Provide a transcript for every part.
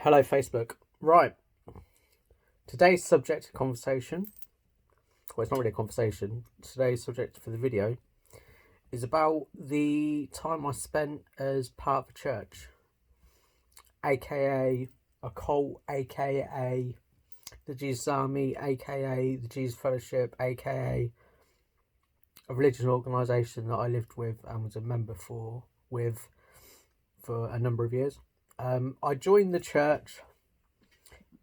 Hello, Facebook. Right. Today's subject of conversation, well, it's not really a conversation. Today's subject for the video is about the time I spent as part of a church, a.k.a. a cult, a.k.a. the Jesus Army, a.k.a. the Jesus Fellowship, a.k.a. a religious organisation that I lived with and was a member for a number of years. I joined the church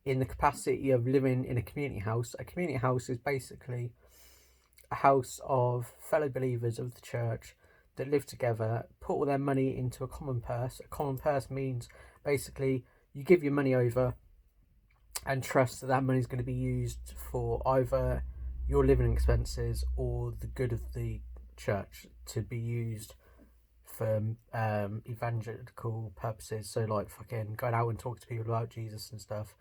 in the capacity of living in a community house. A community house is basically a house of fellow believers of the church that live together, put all their money into a common purse. A common purse means basically you give your money over and trust that that money is going to be used for either your living expenses or the good of the church, to be used for evangelical purposes. So like fucking going out and talking to people about Jesus and stuff.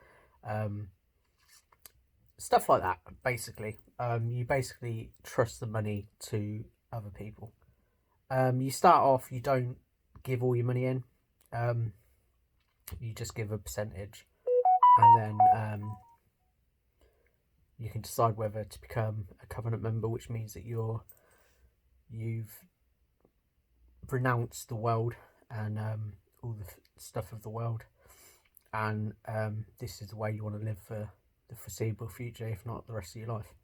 Stuff like that, basically. You basically trust the money to other people. You start off, you don't give all your money in. You just give a percentage, and then you can decide whether to become a covenant member, which means that you've renounced the world and all the stuff of the world, and this is the way you want to live for the foreseeable future, if not the rest of your life.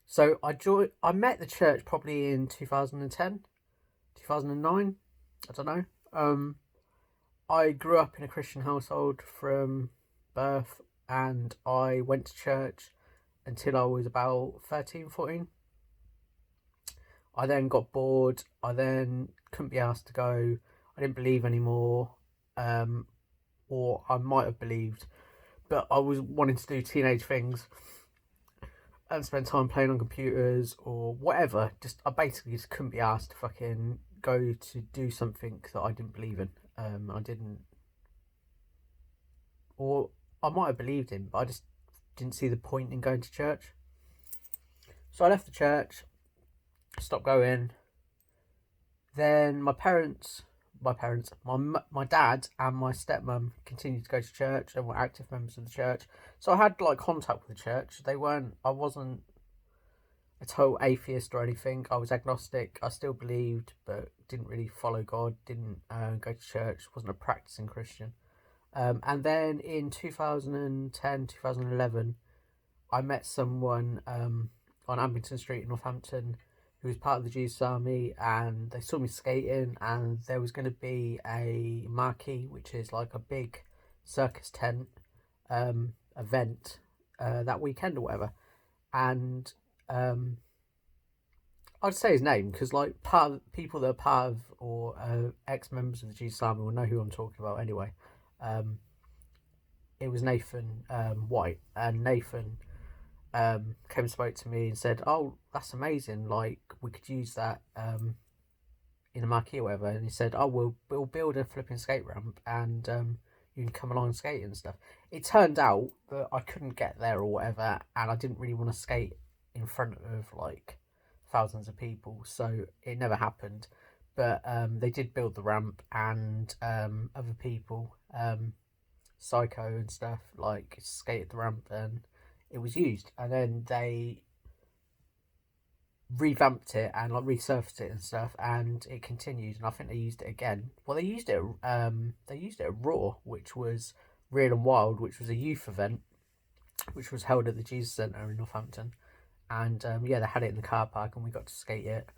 So I met the church probably in 2010, 2009, I don't know. I grew up in a Christian household from birth, and I went to church until I was about 13, 14. I then got bored. I then couldn't be asked to go. I didn't believe anymore. Or I might have believed, but I was wanting to do teenage things and spend time playing on computers or whatever. I basically just couldn't be asked to fucking go to do something that I didn't believe in. I didn't, or I might have believed in, but I just didn't see the point in going to church. So I left the church, stopped going. Then my dad and my stepmom continued to go to church and were active members of the church. So I had like contact with the church. I wasn't a total atheist or anything. I was agnostic. I still believed, but didn't really follow God. Didn't go to church. Wasn't a practicing Christian. And then in 2010, 2011, I met someone on Abington Street in Northampton who was part of the Jesus Army, and they saw me skating, and there was going to be a marquee, which is like a big circus tent event that weekend or whatever. And I'd say his name because like people that are part of or ex-members of the Jesus Army will know who I'm talking about anyway. It was Nathan White, and Nathan came and spoke to me and said, "Oh, that's amazing! Like we could use that in a marquee or whatever." And he said, "Oh, we'll build a flipping skate ramp, and you can come along and skate and stuff." It turned out that I couldn't get there or whatever, and I didn't really want to skate in front of like thousands of people, so it never happened. But they did build the ramp, and other people, Psycho and stuff, like skated the ramp, and it was used. And then they revamped it and like resurfaced it and stuff, and it continued. And I think they used it again. Well, they used it. They used it at Raw, which was Real and Wild, which was a youth event, which was held at the Jesus Centre in Northampton. And yeah, they had it in the car park, and we got to skate it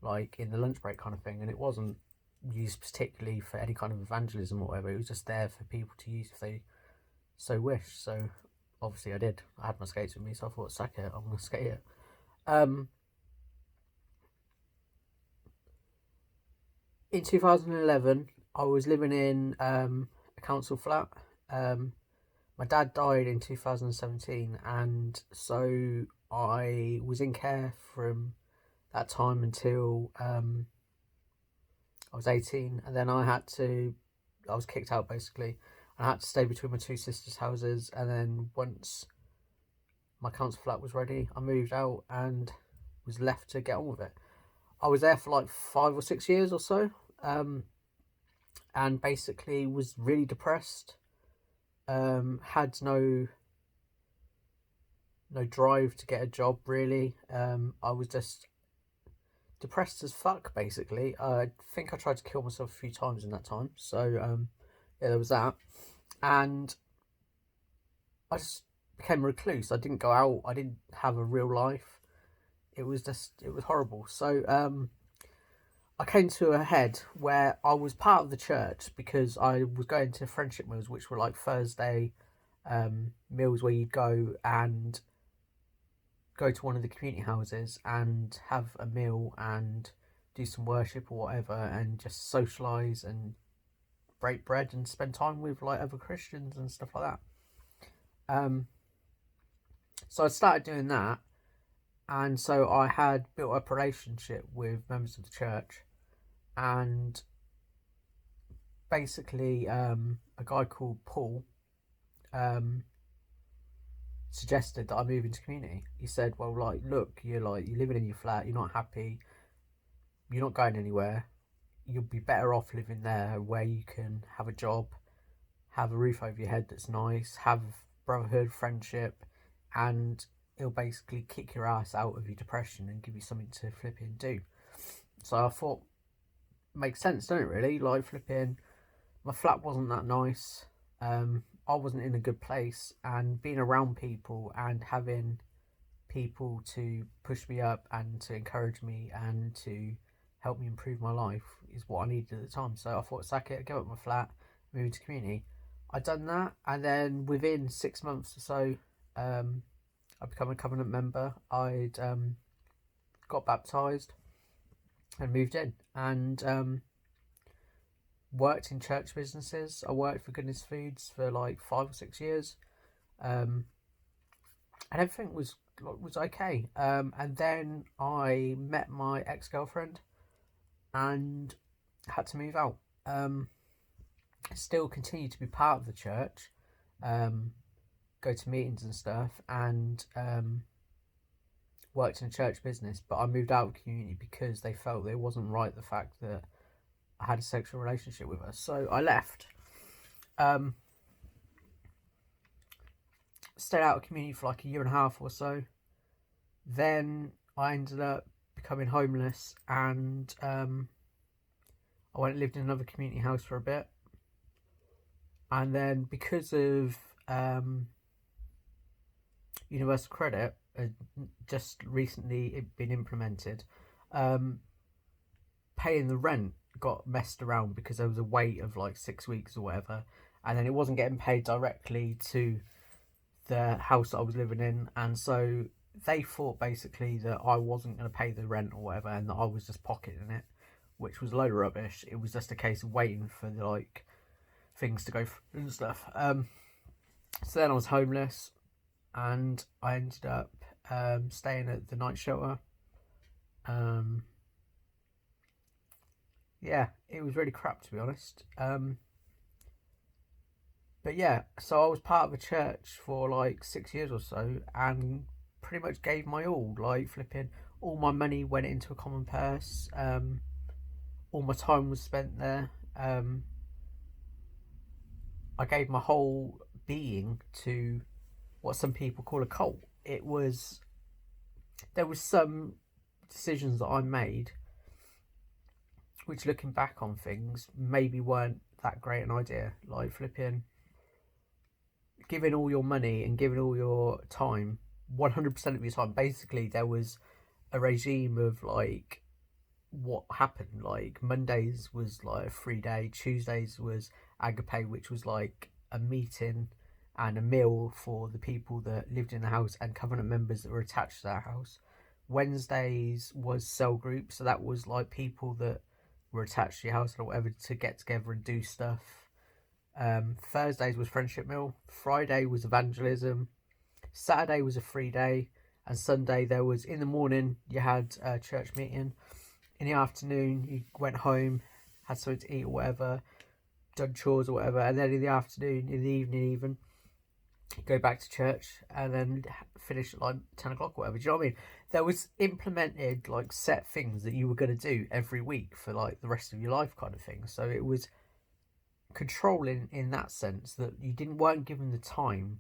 like in the lunch break kind of thing. And it wasn't used particularly for any kind of evangelism or whatever. It was just there for people to use if they so wished. So obviously I did. I had my skates with me, so I thought, sack it, I'm gonna skate it. In 2011, I was living in a council flat. My dad died in 2017, and so I was in care from that time until I was 18, and then I was kicked out basically. I had to stay between my two sisters' houses, and then once my council flat was ready, I moved out and was left to get on with it. I was there for like 5 or 6 years or so. and basically was really depressed. Had no drive to get a job really. I was just depressed as fuck basically. I think I tried to kill myself a few times in that time. So yeah, there was that, and I just became a recluse. I didn't go out. I didn't have a real life. It was horrible. So I came to a head where I was part of the church because I was going to friendship meals, which were like Thursday meals where you'd go and go to one of the community houses and have a meal and do some worship or whatever and just socialise and break bread and spend time with like other Christians and stuff like that. So I started doing that, and so I had built up a relationship with members of the church, and basically a guy called Paul suggested that I move into community. He said, well, like, look, you're living in your flat, you're not happy, you're not going anywhere, you'll be better off living there where you can have a job, have a roof over your head that's nice, have brotherhood, friendship, and it'll basically kick your ass out of your depression and give you something to flipping do. So I thought, makes sense, don't it really? Like, flipping, my flat wasn't that nice. I wasn't in a good place, and being around people and having people to push me up and to encourage me and to help me improve my life is what I needed at the time. So I thought, sack it, give up my flat, move into community. I'd done that, and then within 6 months or so, I become a covenant member. I'd got baptised and moved in, and worked in church businesses. I worked for Goodness Foods for like 5 or 6 years, and everything was okay. And then I met my ex-girlfriend and had to move out. Still continue to be part of the church, go to meetings and stuff, and worked in a church business, but I moved out of community because they felt it wasn't right, the fact that I had a sexual relationship with her. So I left. Stayed out of community for like a year and a half or so. Then I ended up becoming homeless, and I went and lived in another community house for a bit. And then because of universal credit, just recently been implemented, paying the rent got messed around because there was a wait of like 6 weeks or whatever, and then it wasn't getting paid directly to the house that I was living in, and so they thought basically that I wasn't going to pay the rent or whatever, and that I was just pocketing it, which was a load of rubbish. It was just a case of waiting for the like things to go through and stuff. So then I was homeless, and I ended up staying at the night shelter. Yeah, it was really crap, to be honest. But yeah, so I was part of a church for like 6 years or so, and pretty much gave my all. Like, flipping, all my money went into a common purse. All my time was spent there. I gave my whole being to what some people call a cult. There was some decisions that I made which, looking back on things, maybe weren't that great an idea. Like, flipping, giving all your money and giving all your time, 100% of your time. Basically, there was a regime of like what happened. Like, Mondays was like a free day, Tuesdays was a.k.a, which was like a meeting and a meal for the people that lived in the house and covenant members that were attached to that house. Wednesdays was cell group, so that was like people that were attached to your house or whatever to get together and do stuff. Thursdays was friendship meal. Friday was evangelism. Saturday was a free day, and Sunday there was, in the morning you had a church meeting. In the afternoon you went home, had something to eat or whatever, done chores or whatever, and then in the afternoon, in the evening even, go back to church and then finish at like 10 o'clock or whatever. Do you know what I mean? There was implemented like set things that you were going to do every week for like the rest of your life, kind of thing. So it was controlling in that sense that you weren't given the time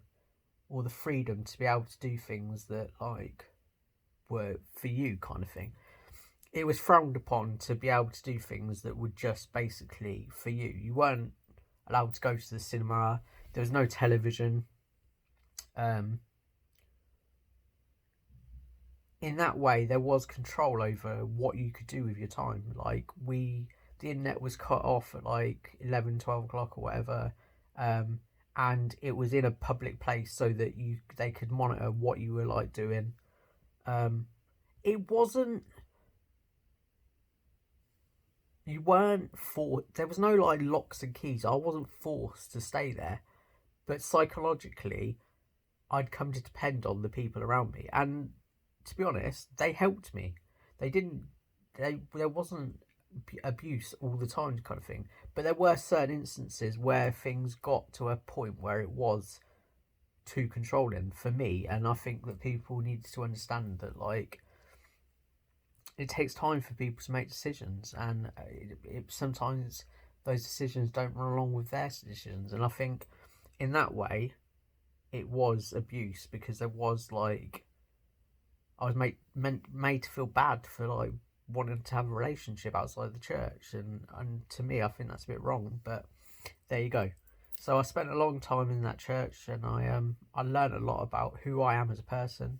or the freedom to be able to do things that like were for you, kind of thing. It was frowned upon to be able to do things that were just basically for you. You weren't allowed to go to the cinema. There was no television. In that way, there was control over what you could do with your time. Like the internet was cut off at like 11, 12 o'clock or whatever, and it was in a public place so that they could monitor what you were like doing. It wasn't. You weren't there was no like locks and keys. I wasn't forced to stay there, but psychologically I'd come to depend on the people around me, and to be honest, they helped me. They didn't. There wasn't abuse all the time, kind of thing. But there were certain instances where things got to a point where it was too controlling for me, and I think that people needed to understand that, like, it takes time for people to make decisions, and sometimes those decisions don't run along with their decisions. And I think in that way, it was abuse because there was like I was made to feel bad for like wanting to have a relationship outside the church, and to me, I think that's a bit wrong. But there you go. So I spent a long time in that church, and I learned a lot about who I am as a person,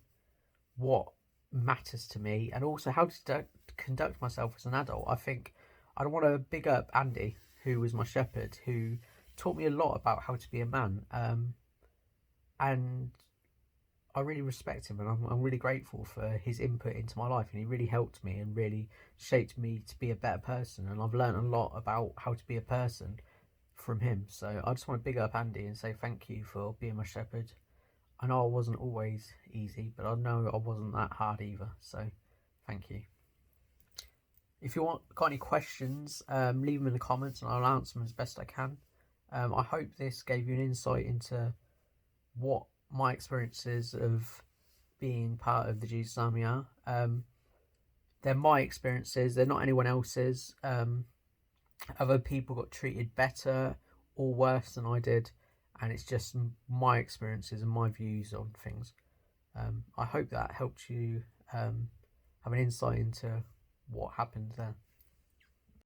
what matters to me, and also how to conduct myself as an adult. I think I want to big up Andy, who was my shepherd, who taught me a lot about how to be a man. And I really respect him, and I'm really grateful for his input into my life, and he really helped me and really shaped me to be a better person. And I've learned a lot about how to be a person from him. So I just want to big up Andy and say thank you for being my shepherd. I know I wasn't always easy, but I know I wasn't that hard either. So thank you. If you got any questions, leave them in the comments and I'll answer them as best I can. I hope this gave you an insight into what my experiences of being part of the Jesus Army are. They're my experiences, they're not anyone else's. Other people got treated better or worse than I did, and it's just my experiences and my views on things. I hope that helped you have an insight into what happened there.